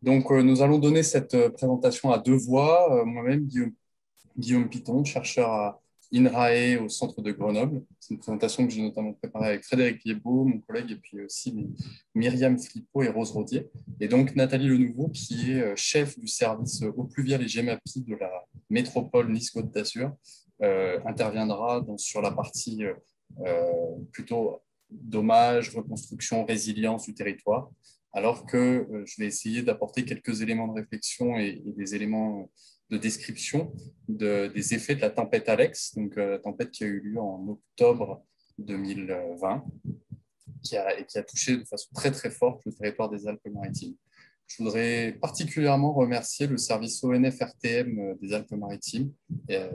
Donc, nous allons donner cette présentation à deux voix. Moi-même, Guillaume Piton, chercheur à INRAE au centre de Grenoble. C'est une présentation que j'ai notamment préparée avec Frédéric Liébaud, mon collègue, et puis aussi Myriam Flippo et Rose Rodier. Et donc, Nathalie Lenouveau, qui est chef du service eaux pluviales et GEMAPI de la métropole Nice-Côte d'Azur, interviendra sur la partie plutôt dommage, reconstruction, résilience du territoire, alors que je vais essayer d'apporter quelques éléments de réflexion et des éléments de description des effets de la tempête Alex, donc la tempête qui a eu lieu en octobre 2020, qui a touché de façon très très forte le territoire des Alpes-Maritimes. Je voudrais particulièrement remercier le service ONF-RTM des Alpes-Maritimes,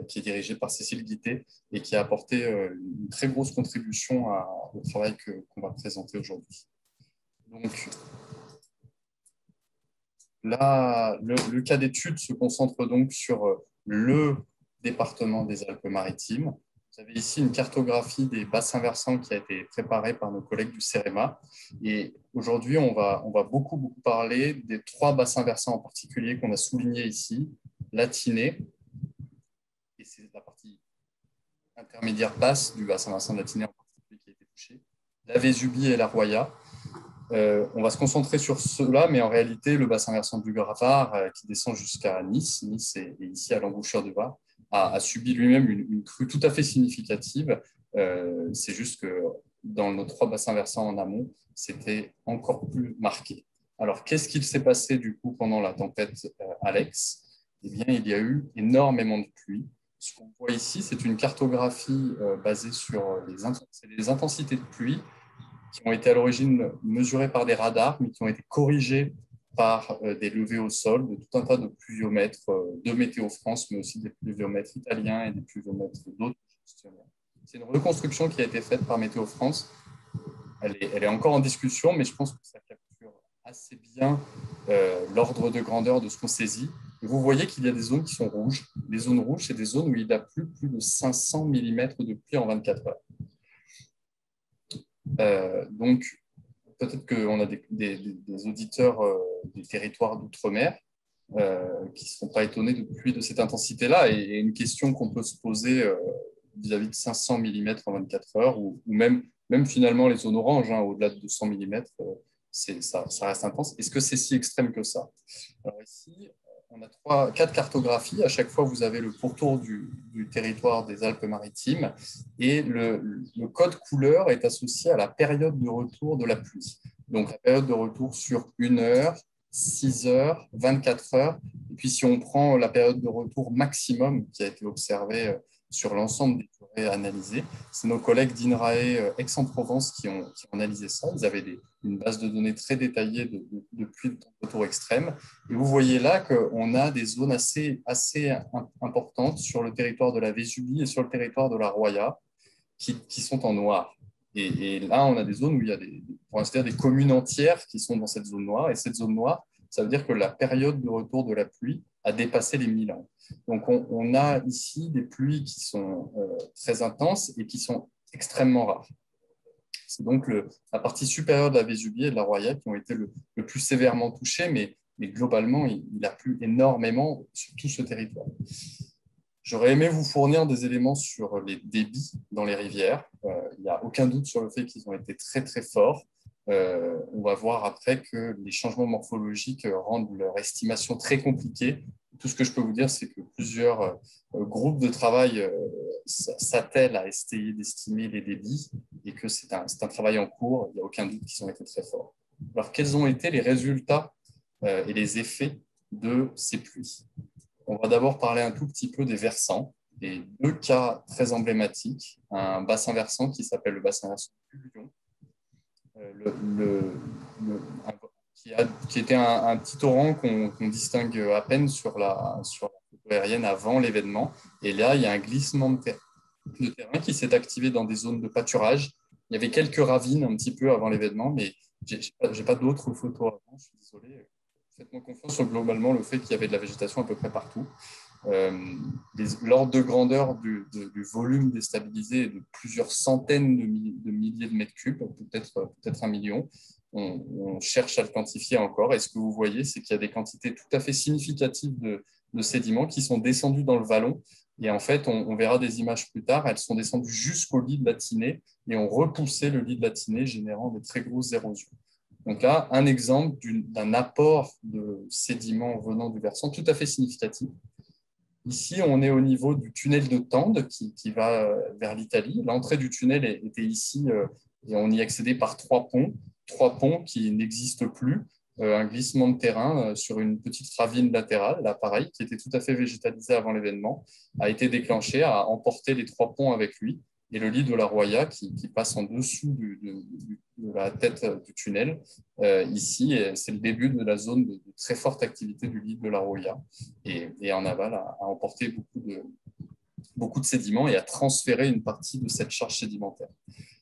qui est dirigé par Cécile Guittet et qui a apporté une très grosse contribution au travail qu'on va présenter aujourd'hui. Donc, là, le cas d'étude se concentre donc sur le département des Alpes-Maritimes. Vous avez ici une cartographie des bassins versants qui a été préparée par nos collègues du CEREMA. Et aujourd'hui, on va beaucoup parler des trois bassins versants en particulier qu'on a soulignés ici, la Tinée, et c'est la partie intermédiaire basse du bassin versant de la Tinée en particulier qui a été touchée, la Vésubie et la Roya. On va se concentrer sur cela, mais en réalité, le bassin versant du Var, qui descend jusqu'à Nice, Nice est ici à l'embouchure du Var, a subi lui-même une crue tout à fait significative. C'est juste que dans nos trois bassins versants en amont, c'était encore plus marqué. Alors, qu'est-ce qu'il s'est passé du coup pendant la tempête Alex? Eh bien, il y a eu énormément de pluie. Ce qu'on voit ici, c'est une cartographie basée sur les intensités de pluie qui ont été à l'origine mesurées par des radars, mais qui ont été corrigées par des levées au sol de tout un tas de pluviomètres de Météo France, mais aussi des pluviomètres italiens et des pluviomètres d'autres gestionnaires. C'est une reconstruction qui a été faite par Météo France. Elle est encore en discussion, mais je pense que ça capture assez bien l'ordre de grandeur de ce qu'on saisit. Et vous voyez qu'il y a des zones qui sont rouges. Les zones rouges, c'est des zones où il a plu plus de 500 mm de pluie en 24 heures. Donc, peut-être qu'on a des auditeurs des territoires d'outre-mer qui ne seront pas étonnés de pluie de cette intensité-là. Et une question qu'on peut se poser vis-à-vis de 500 mm en 24 heures, ou même finalement les zones oranges, hein, au-delà de 200 mm, ça reste intense. Est-ce que c'est si extrême que ça? Alors ici, on a quatre cartographies. À chaque fois, vous avez le pourtour du territoire des Alpes-Maritimes et le code couleur est associé à la période de retour de la pluie. Donc, la période de retour sur 1 heure, 6 heures, 24 heures. Et puis, si on prend la période de retour maximum qui a été observée sur l'ensemble des durées analysées, c'est nos collègues d'INRAE Aix-en-Provence qui ont analysé ça. Ils avaient une base de données très détaillée de pluie de temps de retour extrême. Et vous voyez là qu'on a des zones assez importantes sur le territoire de la Vésubie et sur le territoire de la Roya qui sont en noir. Et là, on a des zones où il y a pour ainsi dire, des communes entières qui sont dans cette zone noire. Et cette zone noire, ça veut dire que la période de retour de la pluie a dépassé les 1000 ans. Donc, on a ici des pluies qui sont très intenses et qui sont extrêmement rares. C'est donc la partie supérieure de la Vésubie et de la Roya qui ont été le plus sévèrement touchées, mais globalement, il a plu énormément sur tout ce territoire. J'aurais aimé vous fournir des éléments sur les débits dans les rivières. Il n'y a aucun doute sur le fait qu'ils ont été très, très forts. On va voir après que les changements morphologiques rendent leur estimation très compliquée. Tout ce que je peux vous dire, c'est que plusieurs groupes de travail s'attellent à essayer d'estimer les débits et que c'est un travail en cours. Il n'y a aucun doute qu'ils ont été très forts. Alors, quels ont été les résultats et les effets de ces pluies? On va d'abord parler un tout petit peu des versants, et deux cas très emblématiques. Un bassin versant qui s'appelle le bassin versant du Lion, qui était un petit torrent qu'on distingue à peine sur la photo aérienne avant l'événement. Et là, il y a un glissement de terrain qui s'est activé dans des zones de pâturage. Il y avait quelques ravines un petit peu avant l'événement, mais je n'ai pas d'autres photos avant, je suis désolé. Faites-moi confiance sur globalement le fait qu'il y avait de la végétation à peu près partout. L'ordre de grandeur du volume déstabilisé est de plusieurs centaines de milliers de mètres cubes, peut-être 1 million. on cherche à le quantifier encore. Et ce que vous voyez, c'est qu'il y a des quantités tout à fait significatives de sédiments qui sont descendus dans le vallon. Et en fait, on verra des images plus tard, elles sont descendues jusqu'au lit de la Tinée et ont repoussé le lit de la Tinée, générant des très grosses érosions. Donc là, un exemple d'un apport de sédiments venant du versant tout à fait significatif. Ici, on est au niveau du tunnel de Tende qui va vers l'Italie. L'entrée du tunnel était ici et on y accédait par trois ponts qui n'existent plus. Un glissement de terrain sur une petite ravine latérale, là pareil, qui était tout à fait végétalisé avant l'événement, a été déclenché, a emporté les trois ponts avec lui. Et le lit de la Roya qui passe en dessous de la tête du tunnel. Ici, c'est le début de la zone de très forte activité du lit de la Roya. Et en aval, a emporté beaucoup de sédiments et a transféré une partie de cette charge sédimentaire.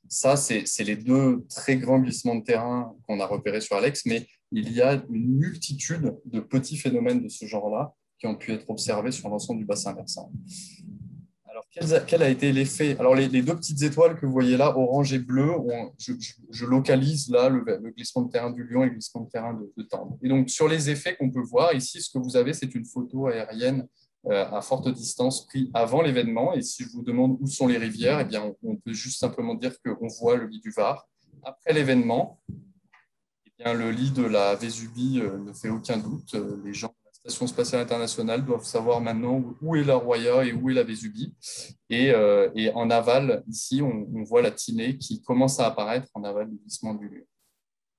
Ça, c'est les deux très grands glissements de terrain qu'on a repérés sur Alex, mais il y a une multitude de petits phénomènes de ce genre-là qui ont pu être observés sur l'ensemble du bassin versant. Alors, quel a été l'effet? Alors, les deux petites étoiles que vous voyez là, orange et bleu, je localise là le glissement de terrain du Lion et le glissement de terrain de Tende. Et donc, sur les effets qu'on peut voir, ici, ce que vous avez, c'est une photo aérienne à forte distance prise avant l'événement. Et si je vous demande où sont les rivières, eh bien, on peut juste simplement dire qu'on voit le lit du Var. Après l'événement, eh bien, le lit de la Vésubie ne fait aucun doute. Les gens de la Station spatiale internationale doivent savoir maintenant où est la Roya et où est la Vésubie. Et en aval, ici, on voit la Tinée qui commence à apparaître en aval du glissement du Lion.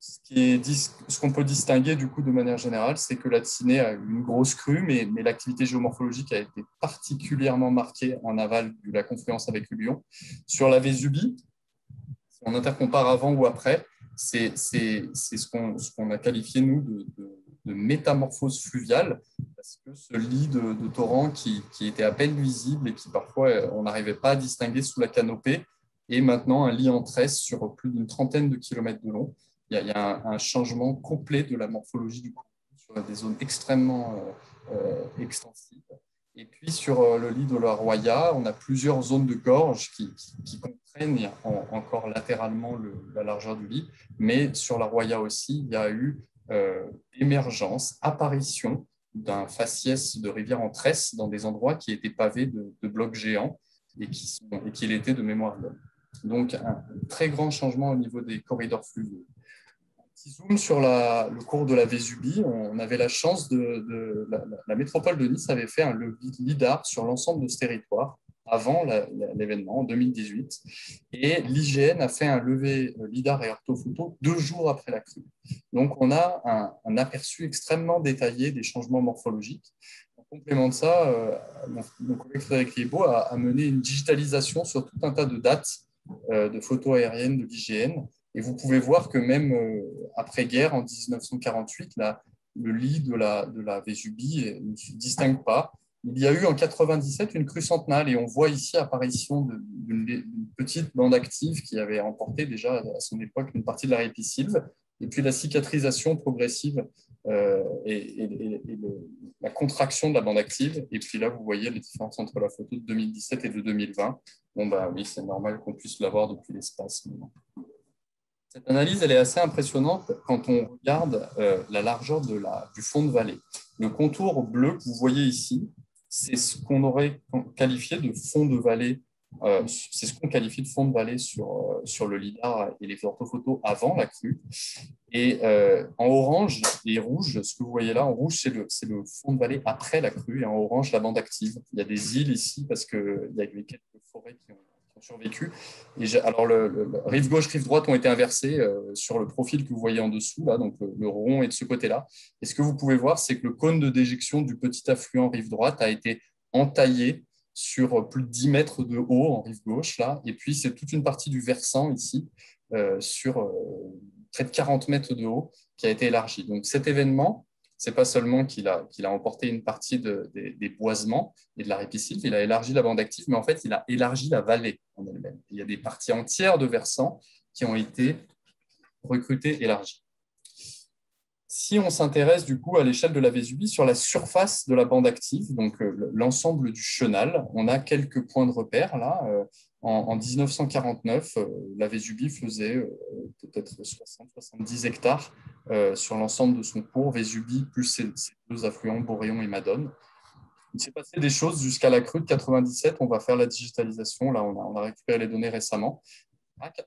Ce qu'on peut distinguer du coup de manière générale, c'est que la Tinée a eu une grosse crue, mais l'activité géomorphologique a été particulièrement marquée en aval de la confluence avec le Lion. Sur la Vésubie, si on intercompare avant ou après, c'est ce qu'on a qualifié, nous, de métamorphose fluviale, parce que ce lit de torrent qui était à peine visible et qui parfois on n'arrivait pas à distinguer sous la canopée, est maintenant un lit en tresse sur plus d'une trentaine de kilomètres de long. Il y a un changement complet de la morphologie du cours sur des zones extrêmement extensives. Et puis sur le lit de la Roya, on a plusieurs zones de gorge qui contraignent encore latéralement la largeur du lit. Mais sur la Roya aussi, il y a eu émergence, apparition d'un faciès de rivière en tresse dans des endroits qui étaient pavés de blocs géants et qui l'étaient de mémoire d'homme. Donc un très grand changement au niveau des corridors fluviaux. Petit zoom sur le cours de la Vésubie, on avait la chance la métropole de Nice avait fait un LIDAR sur l'ensemble de ce territoire avant l'événement, en 2018. Et l'IGN a fait un levé LIDAR et orthophoto 2 jours après la crue. Donc, on a un aperçu extrêmement détaillé des changements morphologiques. En complément de ça, mon collègue Frédéric Liébaud a mené une digitalisation sur tout un tas de dates de photos aériennes de l'IGN. Et vous pouvez voir que même après-guerre, en 1948, le lit de la Vésubie ne se distingue pas. Il y a eu en 97 une crue centenale et on voit ici l'apparition d'une petite bande active qui avait emporté déjà à son époque une partie de la répisylve, et puis la cicatrisation progressive et la contraction de la bande active. Et puis là, vous voyez les différences entre la photo de 2017 et de 2020. Bon, bah oui, c'est normal qu'on puisse l'avoir depuis l'espace. Cette analyse, elle est assez impressionnante quand on regarde la largeur du fond de vallée. Le contour bleu que vous voyez ici, c'est ce qu'on aurait qualifié de fond de vallée. C'est ce qu'on qualifie de fond de vallée sur le lidar et les orthophotos avant la crue. Et en orange et rouge, ce que vous voyez là, en rouge, c'est le fond de vallée après la crue, et en orange, la bande active. Il y a des îles ici parce qu'il y a eu quelques forêts qui ont survécu. Et alors, le rive gauche, rive droite ont été inversées sur le profil que vous voyez en dessous, là, donc le rond est de ce côté-là. Et ce que vous pouvez voir, c'est que le cône de déjection du petit affluent rive droite a été entaillé sur plus de 10 mètres de haut en rive gauche, là. Et puis, c'est toute une partie du versant ici, sur près de 40 mètres de haut, qui a été élargi. Donc, cet événement, ce n'est pas seulement qu'il a emporté une partie des boisements et de la répisylve, il a élargi la bande active, mais en fait, il a élargi la vallée en elle-même. Il y a des parties entières de versants qui ont été recrutées, élargies. Si on s'intéresse du coup à l'échelle de la Vésubie, sur la surface de la bande active, donc l'ensemble du chenal, on a quelques points de repère là. En 1949, la Vésubie faisait peut-être 60-70 hectares sur l'ensemble de son cours, Vésubie plus ses deux affluents, Boréon et Madone. Il s'est passé des choses jusqu'à la crue de 97. On va faire la digitalisation. Là, on a récupéré les données récemment.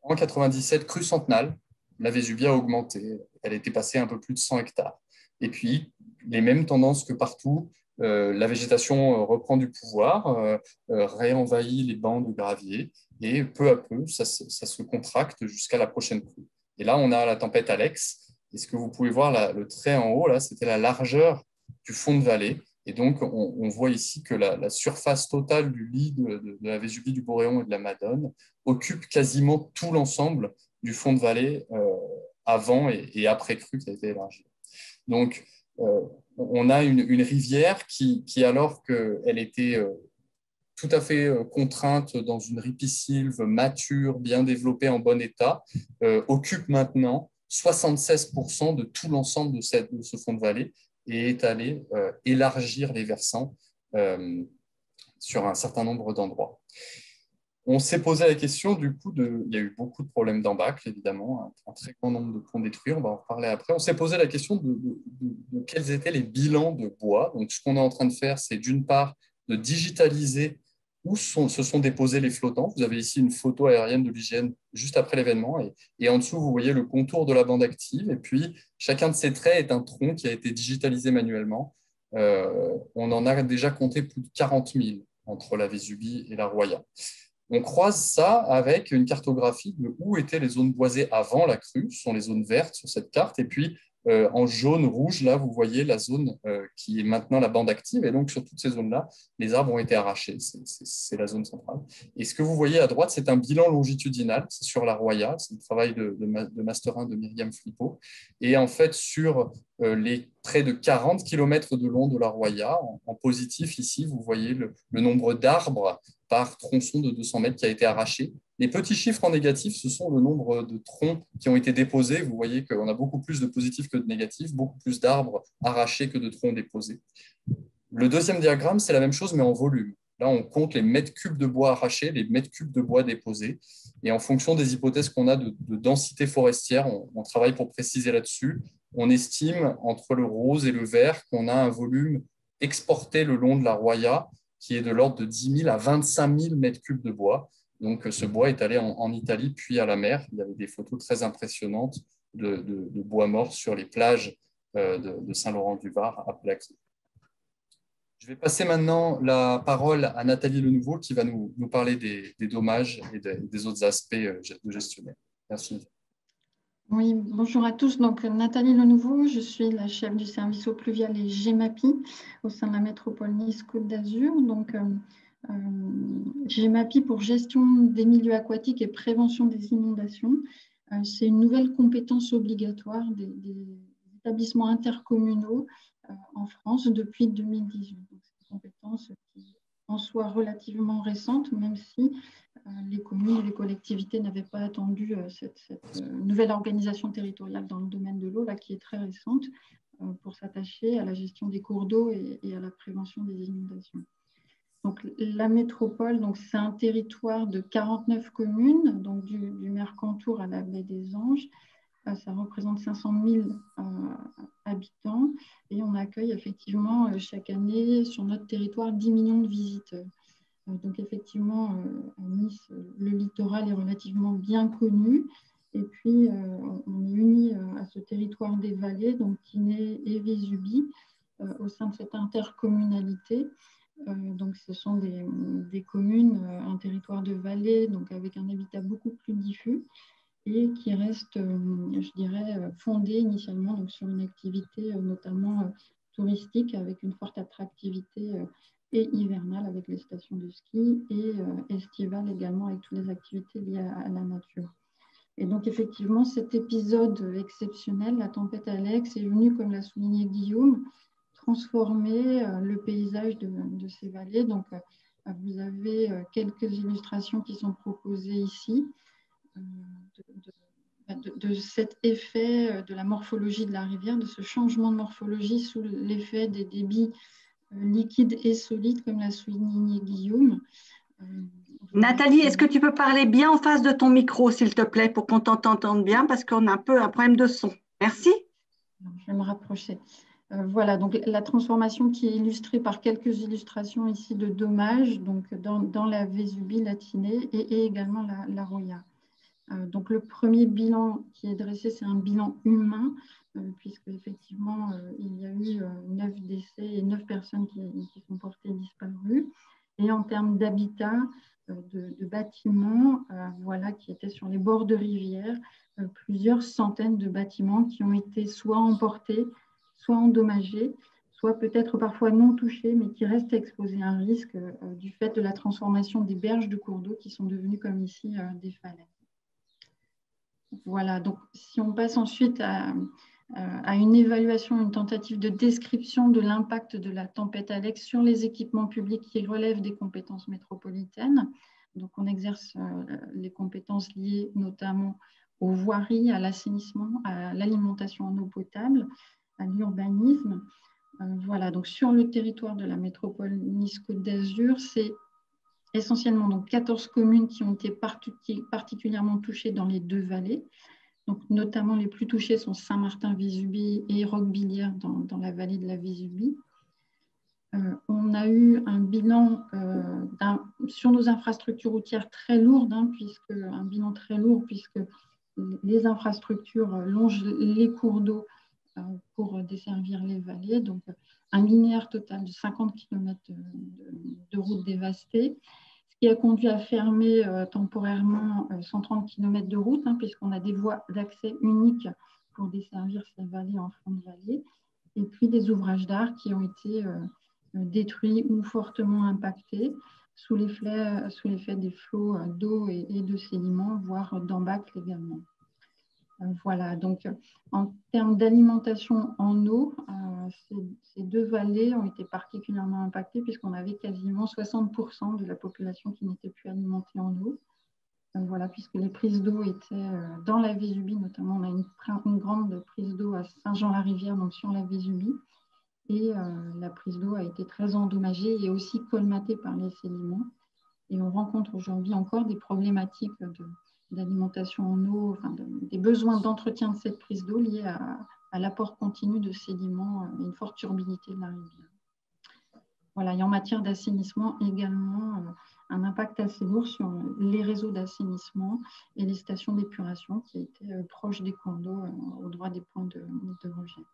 En 97, crue centenale, la Vésubie a augmenté. Elle était passée à un peu plus de 100 hectares. Et puis, les mêmes tendances que partout, la végétation reprend du pouvoir, réenvahit les bancs de gravier, et peu à peu, ça se contracte jusqu'à la prochaine crue. Et là, on a la tempête Alex. Et ce que vous pouvez voir, là, le trait en haut, là, c'était la largeur du fond de vallée. Et donc, on voit ici que la surface totale du lit de la Vésubie, du Boréon et de la Madone occupe quasiment tout l'ensemble du fond de vallée avant et après crue qui a été élargie. Donc, on a une rivière qui alors qu'elle était tout à fait contrainte dans une ripisylve mature, bien développée, en bon état, occupe maintenant 76% de tout l'ensemble de ce fond de vallée et est allée élargir les versants sur un certain nombre d'endroits. On s'est posé la question, du coup, il y a eu beaucoup de problèmes d'embâcle, évidemment, un très grand nombre de ponts détruits, on va en reparler après. On s'est posé la question de quels étaient les bilans de bois. Donc, ce qu'on est en train de faire, c'est d'une part de digitaliser où se sont déposés les flottants. Vous avez ici une photo aérienne de l'IGN juste après l'événement, et en dessous, vous voyez le contour de la bande active, et puis chacun de ces traits est un tronc qui a été digitalisé manuellement. On en a déjà compté plus de 40 000 entre la Vésubie et la Roya. On croise ça avec une cartographie de où étaient les zones boisées avant la crue, ce sont les zones vertes sur cette carte, et puis en jaune, rouge, là, vous voyez la zone qui est maintenant la bande active, et donc sur toutes ces zones-là, les arbres ont été arrachés, c'est la zone centrale. Et ce que vous voyez à droite, c'est un bilan longitudinal, c'est sur la Roya, c'est le travail de Master 1 de Myriam Flippo, et en fait, sur les près de 40 km de long de la Roya, en positif, ici, vous voyez le nombre d'arbres par tronçon de 200 mètres qui a été arraché. Les petits chiffres en négatif, ce sont le nombre de troncs qui ont été déposés. Vous voyez qu'on a beaucoup plus de positifs que de négatifs, beaucoup plus d'arbres arrachés que de troncs déposés. Le deuxième diagramme, c'est la même chose, mais en volume. Là, on compte les mètres cubes de bois arrachés, les mètres cubes de bois déposés. Et en fonction des hypothèses qu'on a de densité forestière, on travaille pour préciser là-dessus. On estime entre le rose et le vert qu'on a un volume exporté le long de la Roya qui est de l'ordre de 10 000 à 25 000 mètres cubes de bois. Donc, ce bois est allé en Italie, puis à la mer. Il y avait des photos très impressionnantes de bois mort sur les plages de Saint-Laurent-du-Var à Plaquis. Je vais passer maintenant la parole à Nathalie Lenouveau qui va nous parler des dommages et des autres aspects de gestionnaire. Merci. Oui, bonjour à tous. Donc, Nathalie Lenouveau, je suis la chef du service eau pluviale et GEMAPI au sein de la métropole Nice-Côte d'Azur. Donc, GEMAPI pour gestion des milieux aquatiques et prévention des inondations. C'est une nouvelle compétence obligatoire des établissements intercommunaux en France depuis 2018. Donc, c'est une compétence qui en soit relativement récente, même si les communes et les collectivités n'avaient pas attendu cette nouvelle organisation territoriale dans le domaine de l'eau, là, qui est très récente, pour s'attacher à la gestion des cours d'eau et à la prévention des inondations. Donc, la métropole, c'est un territoire de 49 communes, donc du Mercantour à la baie des Anges. Ça représente 500 000 habitants et on accueille effectivement chaque année sur notre territoire 10 millions de visiteurs. Donc effectivement, à Nice, le littoral est relativement bien connu. Et puis, on est unis à ce territoire des vallées, donc Tinée et Vésubie, au sein de cette intercommunalité. Donc, ce sont des communes, un territoire de vallée, donc avec un habitat beaucoup plus diffus et qui reste, je dirais, fondé initialement donc, sur une activité notamment touristique avec une forte attractivité et hivernale avec les stations de ski et estivale également avec toutes les activités liées à la nature. Et donc effectivement, cet épisode exceptionnel, la tempête Alex, est venu, comme l'a souligné Guillaume, transformer le paysage de ces vallées. Donc vous avez quelques illustrations qui sont proposées ici de cet effet de la morphologie de la rivière, de ce changement de morphologie sous l'effet des débits liquides et solides, comme l'a souligné Guillaume. Nathalie, est-ce que tu peux parler bien en face de ton micro, s'il te plaît, pour qu'on t'entende bien, parce qu'on a un peu un problème de son. Merci. Je vais me rapprocher. Voilà, donc la transformation qui est illustrée par quelques illustrations ici de dommages donc dans la Vésubie latinée et également la Roya. Donc le premier bilan qui est dressé, c'est un bilan humain, puisque effectivement il y a eu 9 décès et 9 personnes qui sont portées disparues. Et en termes d'habitat, de bâtiments, voilà, qui étaient sur les bords de rivières, plusieurs centaines de bâtiments qui ont été soit emportés, soit endommagés, soit peut-être parfois non touchés, mais qui restent exposés à un risque du fait de la transformation des berges de cours d'eau qui sont devenues comme ici des falaises. Voilà, donc si on passe ensuite à une évaluation, une tentative de description de l'impact de la tempête Alex sur les équipements publics qui relèvent des compétences métropolitaines. Donc on exerce les compétences liées notamment aux voiries, à l'assainissement, à l'alimentation en eau potable, à l'urbanisme. Voilà, donc sur le territoire de la métropole Nice-Côte d'Azur, c'est essentiellement donc 14 communes qui ont été particulièrement touchées dans les 2 vallées. Donc, notamment, les plus touchées sont Saint-Martin-Vésubie et Roquebillière dans la vallée de la Vésubie. On a eu un bilan sur nos infrastructures routières très lourdes, un bilan très lourd puisque les infrastructures longent les cours d'eau pour desservir les vallées. Donc, un linéaire total de 50 km de routes dévastées, ce qui a conduit à fermer temporairement 130 km de route, puisqu'on a des voies d'accès uniques pour desservir ces vallées en fond de vallée, et puis des ouvrages d'art qui ont été détruits ou fortement impactés sous l'effet des flots d'eau et de sédiments, voire d'embâcles également. Voilà, donc en termes d'alimentation en eau, ces 2 vallées ont été particulièrement impactées puisqu'on avait quasiment 60% de la population qui n'était plus alimentée en eau. Voilà, puisque les prises d'eau étaient dans la Vésubie, notamment on a une grande prise d'eau à Saint-Jean-la-Rivière, donc sur la Vésubie, et la prise d'eau a été très endommagée et aussi colmatée par les sédiments. Et on rencontre aujourd'hui encore des problématiques d'alimentation en eau, des besoins d'entretien de cette prise d'eau liés à l'apport continu de sédiments et une forte turbidité de la rivière. Voilà, et en matière d'assainissement également, un impact assez lourd sur les réseaux d'assainissement et les stations d'épuration qui étaient proches des cours d'eau au droit des points de rejet.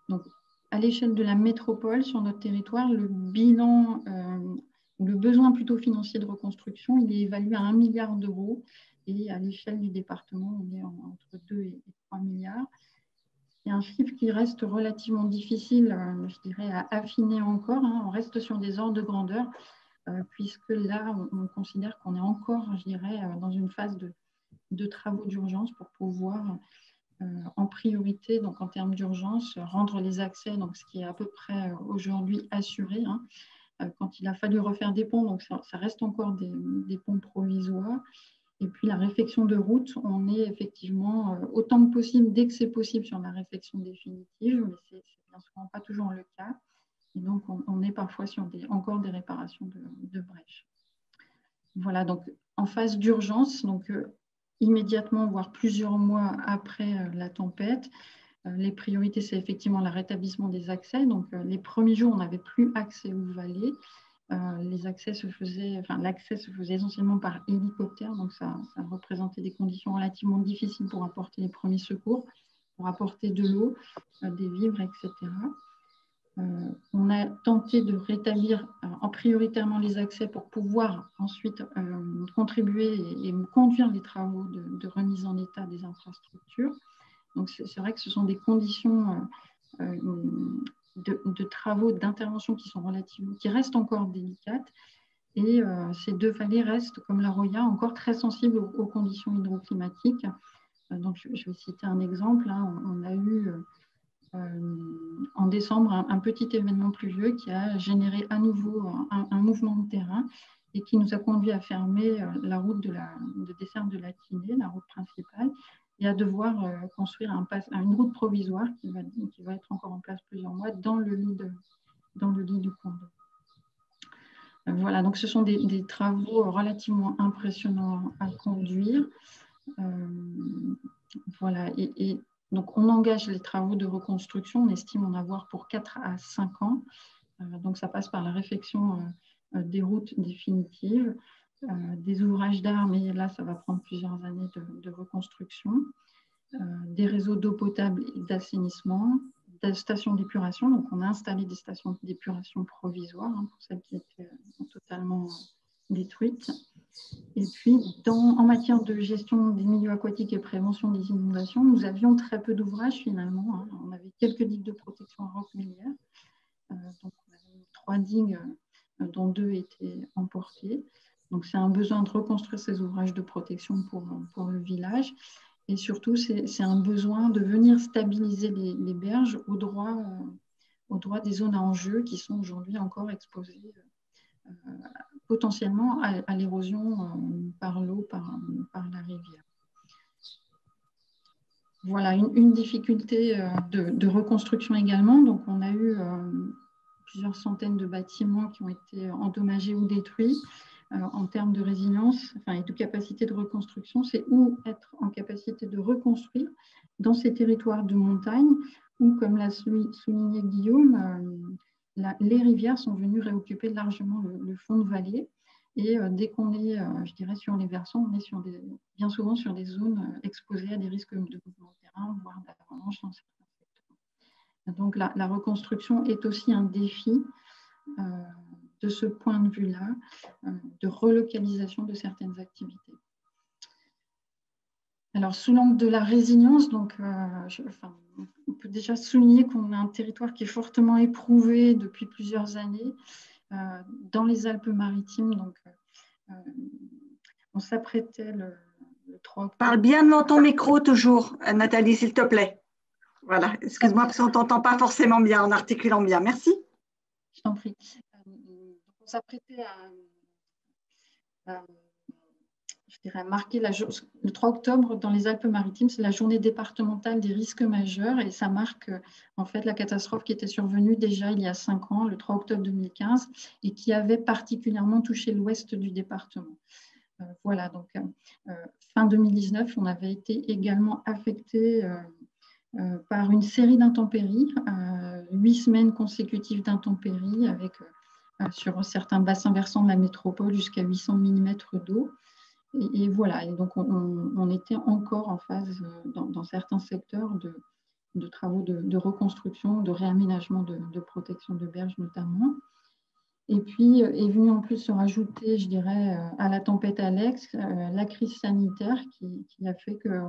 Donc, à l'échelle de la métropole, sur notre territoire, le bilan, le besoin plutôt financier de reconstruction, il est évalué à 1 milliard d'euros. Et à l'échelle du département, on est entre 2 et 3 milliards. C'est un chiffre qui reste relativement difficile, je dirais, à affiner encore. On reste sur des ordres de grandeur, puisque là, on considère qu'on est encore, je dirais, dans une phase de travaux d'urgence pour pouvoir, en priorité, donc en termes d'urgence, rendre les accès, donc ce qui est à peu près aujourd'hui assuré. Quand il a fallu refaire des ponts, donc ça reste encore des ponts provisoires. Et puis la réfection de route, on est effectivement autant que possible, dès que c'est possible, sur la réfection définitive, mais c'est bien souvent pas toujours le cas. Et donc on est parfois sur encore des réparations de brèches. Voilà, donc en phase d'urgence, donc immédiatement, voire plusieurs mois après la tempête, les priorités, c'est effectivement le rétablissement des accès. Donc les premiers jours, on n'avait plus accès aux vallées. L'accès se faisait essentiellement par hélicoptère, donc ça représentait des conditions relativement difficiles pour apporter les premiers secours, pour apporter de l'eau, des vivres, etc. On a tenté de rétablir prioritairement les accès pour pouvoir ensuite contribuer et conduire les travaux de remise en état des infrastructures. Donc c'est vrai que ce sont des conditions de travaux, d'intervention qui restent encore délicates. Et ces 2 vallées restent, comme la Roya, encore très sensibles aux conditions hydroclimatiques. Donc, je vais citer un exemple. On a eu en décembre un petit événement pluvieux qui a généré à nouveau un mouvement de terrain et qui nous a conduit à fermer la route de desserte de la Tinée, la route principale, et à devoir construire une route provisoire qui va être encore en place plusieurs mois dans le lit du cours d'eau. Voilà, donc ce sont des travaux relativement impressionnants à conduire. Voilà, et donc on engage les travaux de reconstruction, on estime en avoir pour 4 à 5 ans. Donc ça passe par la réfection des routes définitives, des ouvrages d'art, mais là ça va prendre plusieurs années de reconstruction, des réseaux d'eau potable et d'assainissement, des stations d'épuration. Donc on a installé des stations d'épuration provisoires pour celles qui étaient totalement détruites. Et puis, en matière de gestion des milieux aquatiques et prévention des inondations, nous avions très peu d'ouvrages finalement. On avait quelques digues de protection à roquemilière. Donc, on avait 3 digues, dont 2 étaient emportées. Donc, c'est un besoin de reconstruire ces ouvrages de protection pour le village. Et surtout, c'est un besoin de venir stabiliser les berges au droit des zones à enjeu qui sont aujourd'hui encore exposées potentiellement à l'érosion par l'eau, par la rivière. Voilà, une difficulté de reconstruction également. Donc, on a eu plusieurs centaines de bâtiments qui ont été endommagés ou détruits. En termes de résilience et de capacité de reconstruction, c'est où être en capacité de reconstruire dans ces territoires de montagne où, comme l'a souligné Guillaume, les rivières sont venues réoccuper largement le fond de vallée. Et dès qu'on est, je dirais, sur les versants, on est bien souvent sur des zones exposées à des risques de mouvement de terrain, voire d'avalanche dans certains secteurs. Donc la reconstruction est aussi un défi de ce point de vue-là, de relocalisation de certaines activités. Alors, sous l'angle de la résilience, donc, on peut déjà souligner qu'on a un territoire qui est fortement éprouvé depuis plusieurs années dans les Alpes-Maritimes. Donc, on s'apprêtait le 3 octobre. Parle bien devant ton micro toujours, Nathalie, s'il te plaît. Voilà, excuse-moi parce qu'on ne t'entend pas forcément bien en articulant bien. Merci. Je t'en prie. On s'apprêtait je dirais, marquer le 3 octobre dans les Alpes-Maritimes, c'est la journée départementale des risques majeurs et ça marque en fait la catastrophe qui était survenue déjà il y a 5 ans, le 3 octobre 2015, et qui avait particulièrement touché l'ouest du département. Voilà, donc fin 2019, on avait été également affecté par une série d'intempéries, 8 semaines consécutives d'intempéries avec sur certains bassins versants de la métropole jusqu'à 800 mm d'eau. Et voilà, et donc on était encore en phase dans certains secteurs de travaux de reconstruction, de réaménagement de protection de berges notamment. Et puis est venue en plus se rajouter, je dirais, à la tempête Alex, la crise sanitaire qui a fait que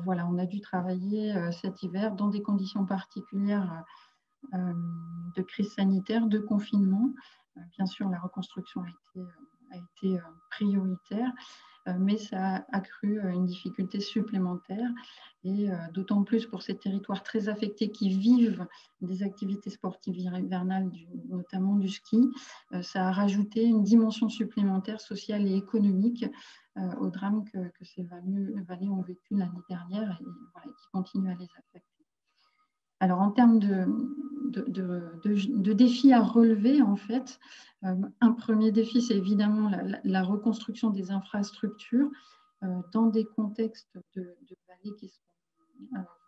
voilà, on a dû travailler cet hiver dans des conditions particulières de crise sanitaire, de confinement. Bien sûr, la reconstruction a été prioritaire, mais ça a accru une difficulté supplémentaire et d'autant plus pour ces territoires très affectés qui vivent des activités sportives hivernales, notamment du ski, ça a rajouté une dimension supplémentaire sociale et économique au drame que ces vallées ont vécu l'année dernière et voilà, qui continuent à les affecter. Alors, en termes de défis à relever, en fait, un premier défi, c'est évidemment la reconstruction des infrastructures dans des contextes de vallées qui sont,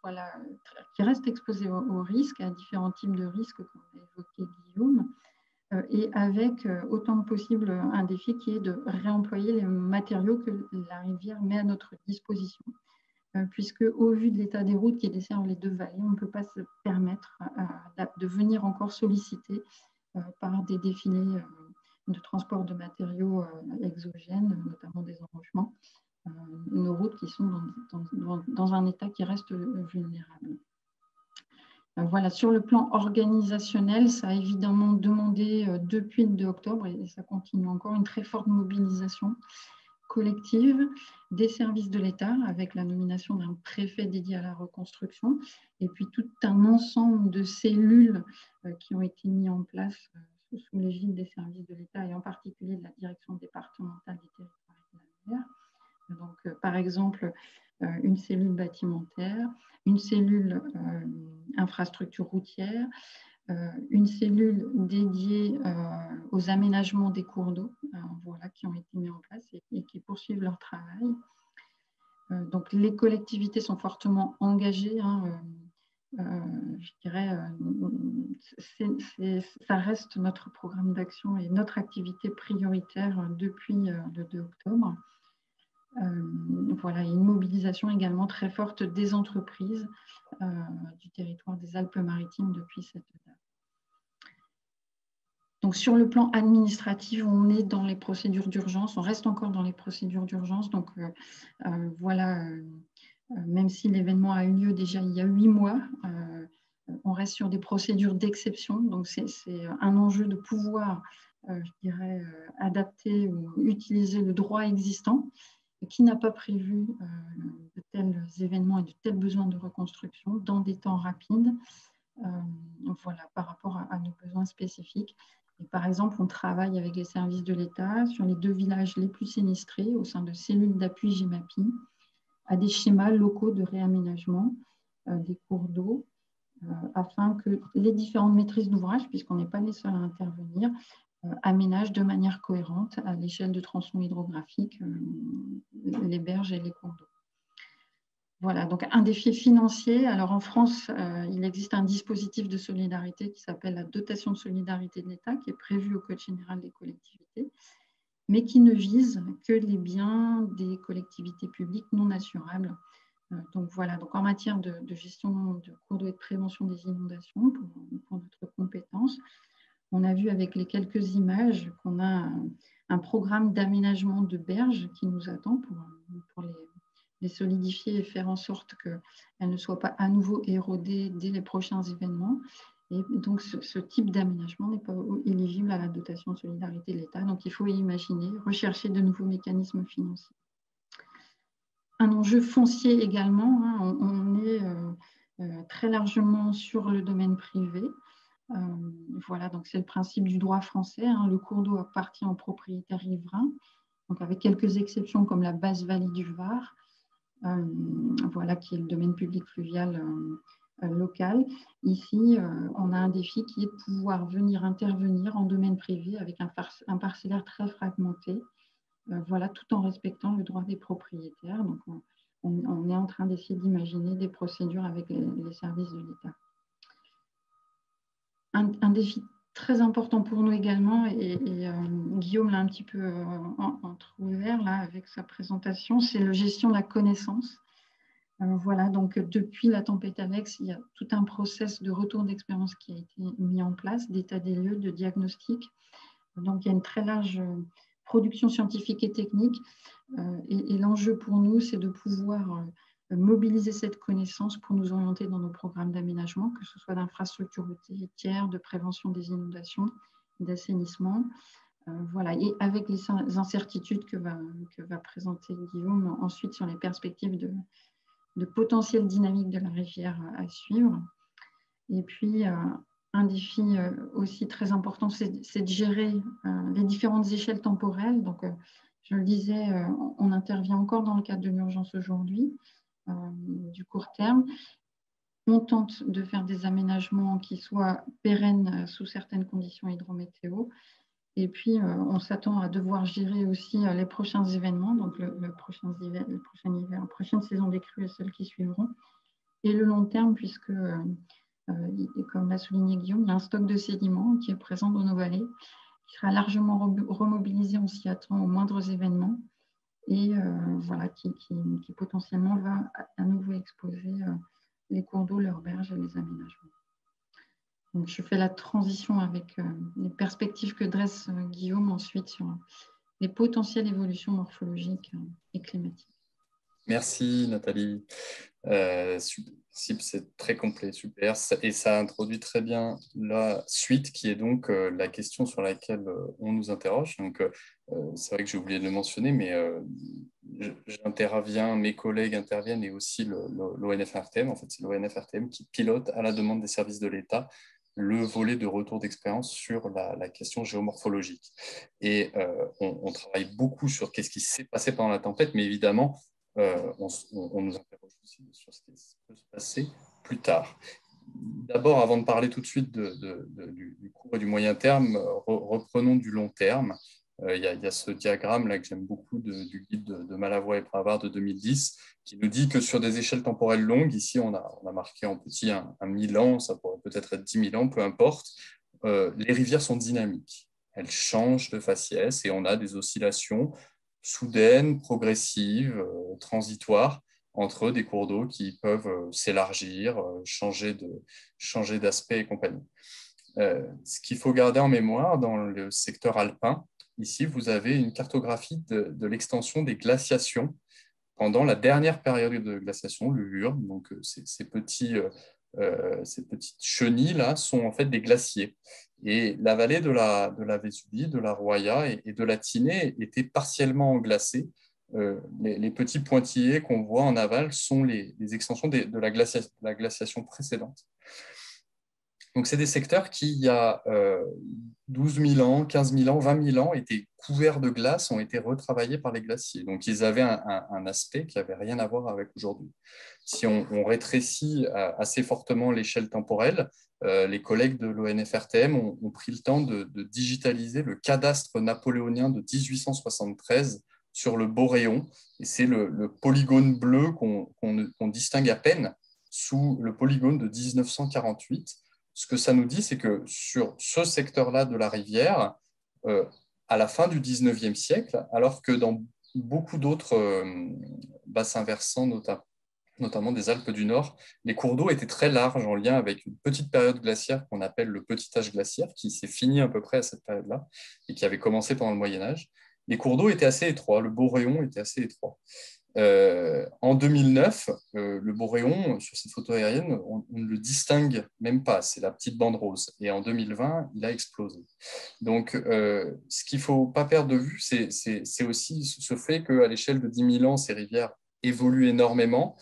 voilà, qui restent exposés aux risques, à différents types de risques, comme l'a évoqué Guillaume, et avec autant que possible un défi qui est de réemployer les matériaux que la rivière met à notre disposition. Puisque au vu de l'état des routes qui desservent les 2 vallées, on ne peut pas se permettre de venir encore solliciter par des défilés de transport de matériaux exogènes, notamment des enrochements, nos routes qui sont dans un état qui reste vulnérable. Voilà, sur le plan organisationnel, ça a évidemment demandé depuis le 2 octobre, et ça continue encore, une très forte mobilisation collective des services de l'État avec la nomination d'un préfet dédié à la reconstruction et puis tout un ensemble de cellules qui ont été mises en place sous l'égide des services de l'État et en particulier de la direction départementale des territoires et de la mer. Donc, par exemple, une cellule bâtimentaire, une cellule infrastructure routière, une cellule dédiée aux aménagements des cours d'eau, voilà, qui ont été mis en place et qui poursuivent leur travail. Donc, les collectivités sont fortement engagées. Je dirais, ça reste notre programme d'action et notre activité prioritaire depuis le 2 octobre. Voilà, une mobilisation également très forte des entreprises du territoire des Alpes-Maritimes depuis cette date. Donc, sur le plan administratif, on est dans les procédures d'urgence, on reste encore dans les procédures d'urgence. Donc, voilà, même si l'événement a eu lieu déjà il y a 8 mois, on reste sur des procédures d'exception. Donc, c'est un enjeu de pouvoir, je dirais, adapter ou utiliser le droit existant qui n'a pas prévu de tels événements et de tels besoins de reconstruction dans des temps rapides, voilà, par rapport à nos besoins spécifiques. Et par exemple, on travaille avec les services de l'État sur les 2 villages les plus sinistrés au sein de cellules d'appui GEMAPI à des schémas locaux de réaménagement des cours d'eau afin que les différentes maîtrises d'ouvrage, puisqu'on n'est pas les seuls à intervenir, aménagent de manière cohérente à l'échelle de tronçons hydrographiques les berges et les cours d'eau. Voilà, donc un défi financier. Alors en France, il existe un dispositif de solidarité qui s'appelle la dotation de solidarité de l'État, qui est prévu au Code général des collectivités, mais qui ne vise que les biens des collectivités publiques non assurables. Donc voilà, donc en matière de gestion de cours d'eau et de prévention des inondations, pour notre compétence, on a vu avec les quelques images qu'on a un programme d'aménagement de berges qui nous attend pour les solidifier et faire en sorte qu'elles ne soient pas à nouveau érodées dès les prochains événements. Et donc, ce type d'aménagement n'est pas éligible à la dotation de solidarité de l'État. Donc, il faut imaginer, rechercher de nouveaux mécanismes financiers. Un enjeu foncier également, hein, on est très largement sur le domaine privé. Voilà, donc c'est le principe du droit français. Hein, le cours d'eau appartient aux propriétaires riverains, donc avec quelques exceptions comme la basse vallée du Var, voilà, qui est le domaine public fluvial local. Ici, on a un défi qui est de pouvoir venir intervenir en domaine privé avec un parcellaire très fragmenté, voilà, tout en respectant le droit des propriétaires. Donc, on est en train d'essayer d'imaginer des procédures avec les services de l'État. Un défi très important pour nous également, et Guillaume l'a un petit peu entrouvert là avec sa présentation, c'est la gestion de la connaissance. Voilà, donc depuis la tempête Alex, il y a tout un process de retour d'expérience qui a été mis en place, d'état des lieux, de diagnostic. Donc il y a une très large production scientifique et technique, et l'enjeu pour nous, c'est de pouvoir mobiliser cette connaissance pour nous orienter dans nos programmes d'aménagement, que ce soit d'infrastructures routières, de prévention des inondations, d'assainissement. Voilà, et avec les incertitudes que va présenter Guillaume ensuite sur les perspectives de potentiel dynamique de la rivière à suivre. Et puis, un défi aussi très important, c'est de gérer les différentes échelles temporelles. Donc, je le disais, on intervient encore dans le cadre de l'urgence aujourd'hui, du court terme. On tente de faire des aménagements qui soient pérennes sous certaines conditions hydrométéo. Et puis, on s'attend à devoir gérer aussi les prochains événements, donc le prochain hiver, la prochaine saison des crues et celles qui suivront. Et le long terme, puisque, comme l'a souligné Guillaume, il y a un stock de sédiments qui est présent dans nos vallées, qui sera largement remobilisé, on s'y attend aux moindres événements, et voilà, qui potentiellement va à nouveau exposer les cours d'eau, leurs berges et les aménagements. Donc, je fais la transition avec les perspectives que dresse Guillaume ensuite sur les potentielles évolutions morphologiques et climatiques. Merci Nathalie. C'est très complet, super. Et ça introduit très bien la suite qui est donc la question sur laquelle on nous interroge. Donc, c'est vrai que j'ai oublié de le mentionner, mais j'interviens, mes collègues interviennent et aussi l'ONF-RTM. En fait, c'est l'ONF-RTM qui pilote à la demande des services de l'État le volet de retour d'expérience sur la question géomorphologique. Et on travaille beaucoup sur qu'est-ce qui s'est passé pendant la tempête, mais évidemment, on nous interroge aussi sur ce qui peut se passer plus tard. D'abord, avant de parler tout de suite du court et du moyen terme, reprenons du long terme. Il y a ce diagramme-là que j'aime beaucoup du guide de Malavoie et Pravard de 2010 qui nous dit que sur des échelles temporelles longues, ici on a marqué en petit un 1000 ans, ça pourrait peut-être être 10 000 ans, peu importe, les rivières sont dynamiques. Elles changent de faciès et on a des oscillations soudaines, progressives, transitoires entre des cours d'eau qui peuvent s'élargir, changer d'aspect et compagnie. Ce qu'il faut garder en mémoire dans le secteur alpin, ici, vous avez une cartographie de l'extension des glaciations pendant la dernière période de glaciation, le Würm. Donc, ces petites chenilles-là sont en fait des glaciers. Et la vallée de la Vésubie, de la Roya et de la Tinée était partiellement glacée. Les petits pointillés qu'on voit en aval sont les extensions de la glaciation précédente. Donc, c'est des secteurs qui, il y a 12 000 ans, 15 000 ans, 20 000 ans, étaient couverts de glace, ont été retravaillés par les glaciers. Donc, ils avaient un aspect qui n'avait rien à voir avec aujourd'hui. Si on rétrécit assez fortement l'échelle temporelle, les collègues de l'ONFRTM ont pris le temps de digitaliser le cadastre napoléonien de 1873 sur le Boréon. Et c'est le polygone bleu qu'on distingue à peine sous le polygone de 1948. Ce que ça nous dit, c'est que sur ce secteur-là de la rivière, à la fin du 19e siècle, alors que dans beaucoup d'autres bassins versants, notamment des Alpes du Nord, les cours d'eau étaient très larges en lien avec une petite période glaciaire qu'on appelle le petit âge glaciaire, qui s'est fini à peu près à cette période-là et qui avait commencé pendant le Moyen-Âge. Les cours d'eau étaient assez étroits, le Boréon était assez étroit. En 2009, le Boréon, sur cette photo aérienne, on ne le distingue même pas, c'est la petite bande rose. Et en 2020, il a explosé. Donc, ce qu'il ne faut pas perdre de vue, c'est aussi ce fait qu'à l'échelle de 10 000 ans, ces rivières évoluent énormément.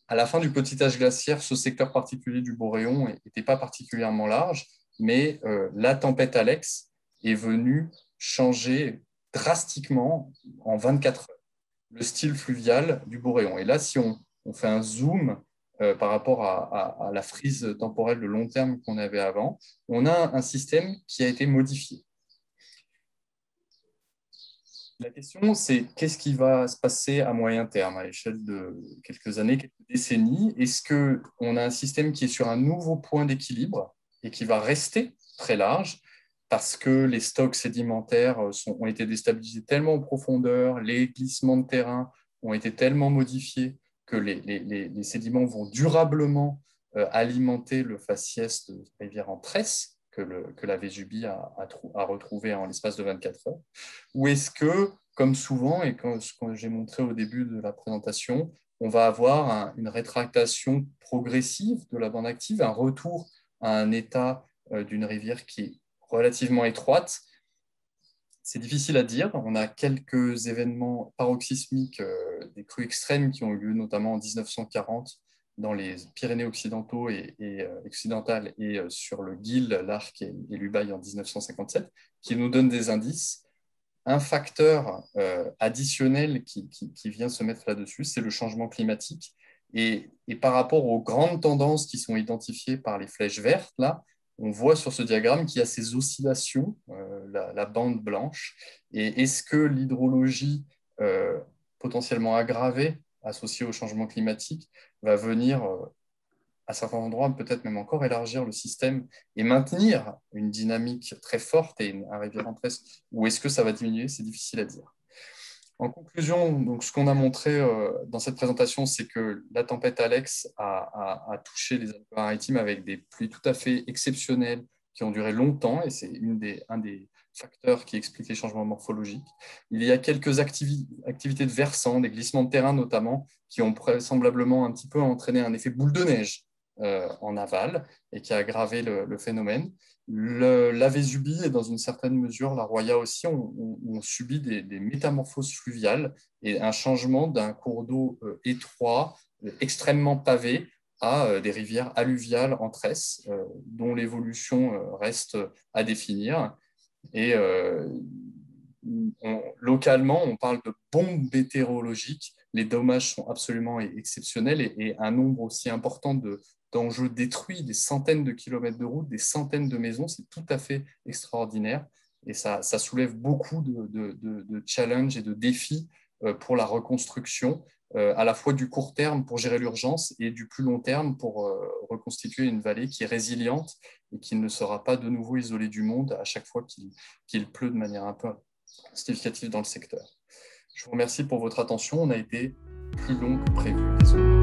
À la fin du petit âge glaciaire, ce secteur particulier du Boréon n'était pas particulièrement large, mais la tempête Alex est venue changer drastiquement en 24 heures le style fluvial du Boréon. Et là, si on fait un zoom par rapport à la frise temporelle de long terme qu'on avait avant, on a un système qui a été modifié. La question, c'est qu'est-ce qui va se passer à moyen terme, à l'échelle de quelques années, quelques décennies? Est-ce qu'on a un système qui est sur un nouveau point d'équilibre et qui va rester très large parce que les stocks sédimentaires ont été déstabilisés tellement en profondeur, les glissements de terrain ont été tellement modifiés que les sédiments vont durablement alimenter le faciès de rivière en tresse que la Vésubie a retrouvé en l'espace de 24 heures? Ou est-ce que, comme souvent, et comme j'ai montré au début de la présentation, on va avoir une rétractation progressive de la bande active, un retour à un état d'une rivière qui est relativement étroite? C'est difficile à dire. On a quelques événements paroxysmiques, des crues extrêmes qui ont eu lieu notamment en 1940 dans les Pyrénées occidentaux occidentales et sur le Guil, l'Arc et l'Ubaye en 1957, qui nous donnent des indices. Un facteur additionnel qui vient se mettre là-dessus, c'est le changement climatique. Et par rapport aux grandes tendances qui sont identifiées par les flèches vertes, là, on voit sur ce diagramme qu'il y a ces oscillations, la bande blanche. Et est-ce que l'hydrologie potentiellement aggravée, associée au changement climatique, va venir à certains endroits, peut-être même encore élargir le système et maintenir une dynamique très forte et un rivière en tresse, ou est-ce que ça va diminuer? C'est difficile à dire. En conclusion, donc, ce qu'on a montré dans cette présentation, c'est que la tempête Alex a touché les Alpes-Maritimes avec des pluies tout à fait exceptionnelles qui ont duré longtemps, et c'est un des facteurs qui explique les changements morphologiques. Il y a quelques activités de versant, des glissements de terrain notamment, qui ont vraisemblablement un petit peu entraîné un effet boule de neige en aval et qui a aggravé le phénomène. La Vésubie et dans une certaine mesure la Roya aussi ont subi des métamorphoses fluviales et un changement d'un cours d'eau étroit, extrêmement pavé, à des rivières alluviales en tresse, dont l'évolution reste à définir. Et localement, on parle de bombes météorologiques. Les dommages sont absolument exceptionnels et un nombre aussi important de d'enjeux détruits, des centaines de kilomètres de route, des centaines de maisons. C'est tout à fait extraordinaire et ça soulève beaucoup de challenges et de défis pour la reconstruction, à la fois du court terme pour gérer l'urgence et du plus long terme pour reconstituer une vallée qui est résiliente et qui ne sera pas de nouveau isolée du monde à chaque fois qu'il pleut de manière un peu significative dans le secteur. Je vous remercie pour votre attention. On a été plus long que prévu. Désolé.